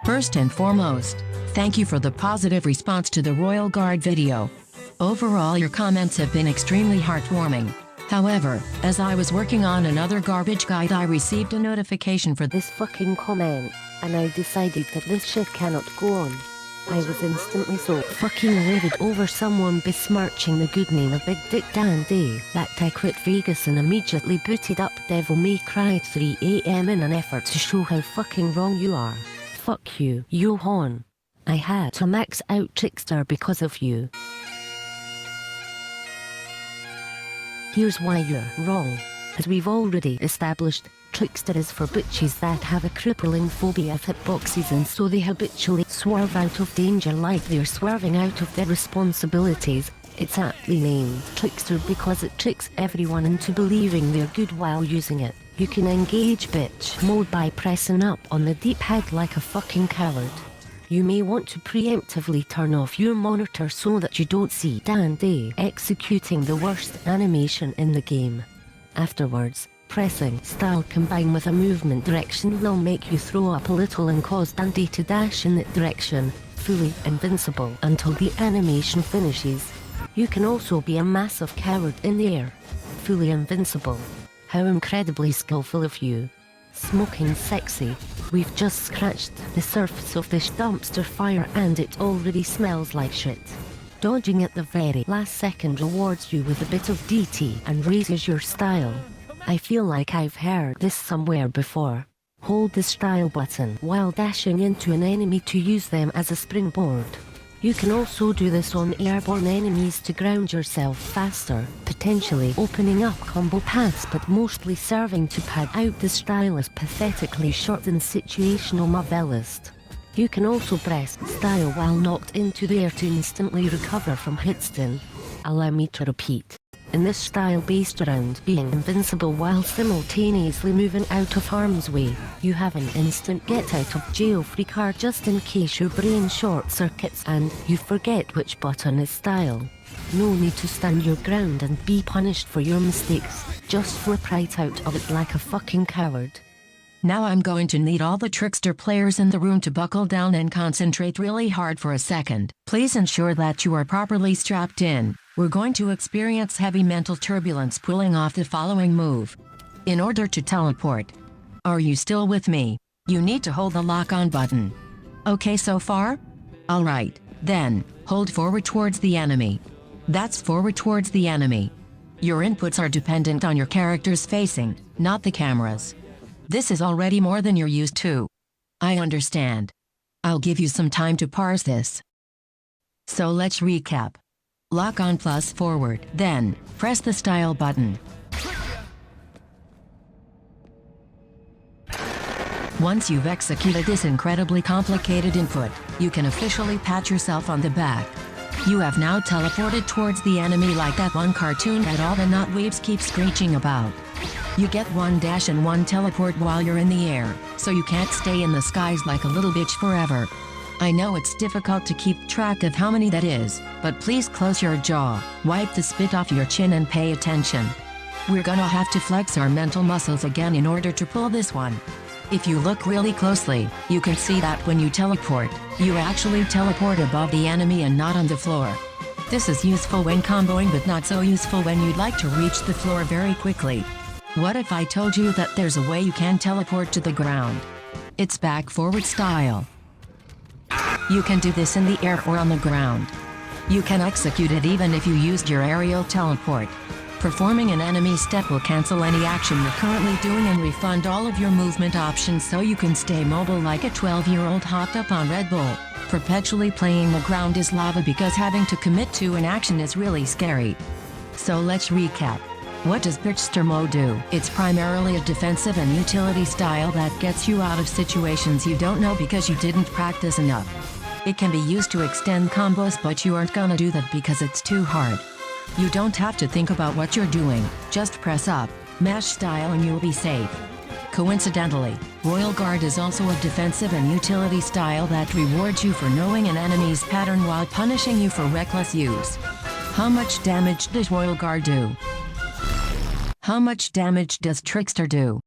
First and foremost, thank you for the positive response to the Royal Guard video. Overall, your comments have been extremely heartwarming. However, as I was working on another garbage guide, I received a notification for this fucking comment, and I decided that this shit cannot go on. I was instantly so fucking livid over someone besmirching the good name of Big Dick Dan Day that I quit Vegas and immediately booted up Devil May Cry 3 AM in an effort to show how fucking wrong you are. Fuck you, Johan. I had to max out Trickster because of you. Here's why you're wrong. As we've already established, Trickster is for bitches that have a crippling phobia of hitboxes, and so they habitually swerve out of danger like they're swerving out of their responsibilities. It's aptly named Trickster because it tricks everyone into believing they're good while using it. You can engage bitch mode by pressing up on the D-pad like a fucking coward. You may want to preemptively turn off your monitor so that you don't see Dan Day executing the worst animation in the game. Afterwards, pressing style combined with a movement direction will make you throw up a little and cause Dan Day to dash in that direction, fully invincible until the animation finishes. You can also be a massive coward in the air, fully invincible. How incredibly skillful of you. Smoking sexy. We've just scratched the surface of this dumpster fire and it already smells like shit. Dodging at the very last second rewards you with a bit of DT and raises your style. I feel like I've heard this somewhere before. Hold the style button while dashing into an enemy to use them as a springboard. You can also do this on airborne enemies to ground yourself faster, potentially opening up combo paths but mostly serving to pad out the style as pathetically short and situational novelist. You can also press style while knocked into the air to instantly recover from hitstun. Allow me to repeat. In this style based around being invincible while simultaneously moving out of harm's way, you have an instant get out of jail free card just in case your brain short circuits and you forget which button is style. No need to stand your ground and be punished for your mistakes, just flip right out of it like a fucking coward. Now I'm going to need all the Trickster players in the room to buckle down and concentrate really hard for a second. Please ensure that you are properly strapped in. We're going to experience heavy mental turbulence pulling off the following move. In order to teleport. Are you still with me? You need to hold the lock-on button. Okay so far? Alright, then, hold forward towards the enemy. That's forward towards the enemy. Your inputs are dependent on your character's facing, not the camera's. This is already more than you're used to. I understand. I'll give you some time to parse this. So let's recap. Lock on plus forward, then, press the style button. Once you've executed this incredibly complicated input, you can officially pat yourself on the back. You have now teleported towards the enemy like that one cartoon that all the nutweebs keep screeching about. You get one dash and one teleport while you're in the air, so you can't stay in the skies like a little bitch forever. I know it's difficult to keep track of how many that is, but please close your jaw, wipe the spit off your chin and pay attention. We're gonna have to flex our mental muscles again in order to pull this one. If you look really closely, you can see that when you teleport, you actually teleport above the enemy and not on the floor. This is useful when comboing but not so useful when you'd like to reach the floor very quickly. What if I told you that there's a way you can teleport to the ground? It's back forward style. You can do this in the air or on the ground. You can execute it even if you used your aerial teleport. Performing an enemy step will cancel any action you're currently doing and refund all of your movement options so you can stay mobile like a 12-year-old hopped up on Red Bull. Perpetually playing the ground is lava because having to commit to an action is really scary. So let's recap. What does Trickster mode do? It's primarily a defensive and utility style that gets you out of situations you don't know because you didn't practice enough. It can be used to extend combos, but you aren't gonna do that because it's too hard. You don't have to think about what you're doing, just press up, mash style and you'll be safe. Coincidentally, Royal Guard is also a defensive and utility style that rewards you for knowing an enemy's pattern while punishing you for reckless use. How much damage does Royal Guard do? How much damage does Trickster do?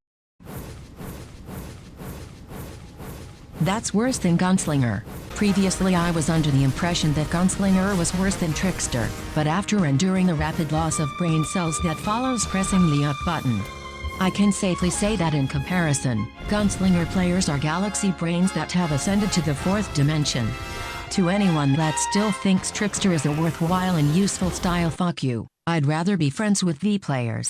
That's worse than Gunslinger. Previously I was under the impression that Gunslinger was worse than Trickster, but after enduring the rapid loss of brain cells that follows pressing the up button, I can safely say that in comparison, Gunslinger players are galaxy brains that have ascended to the fourth dimension. To anyone that still thinks Trickster is a worthwhile and useful style, fuck you. I'd rather be friends with V players.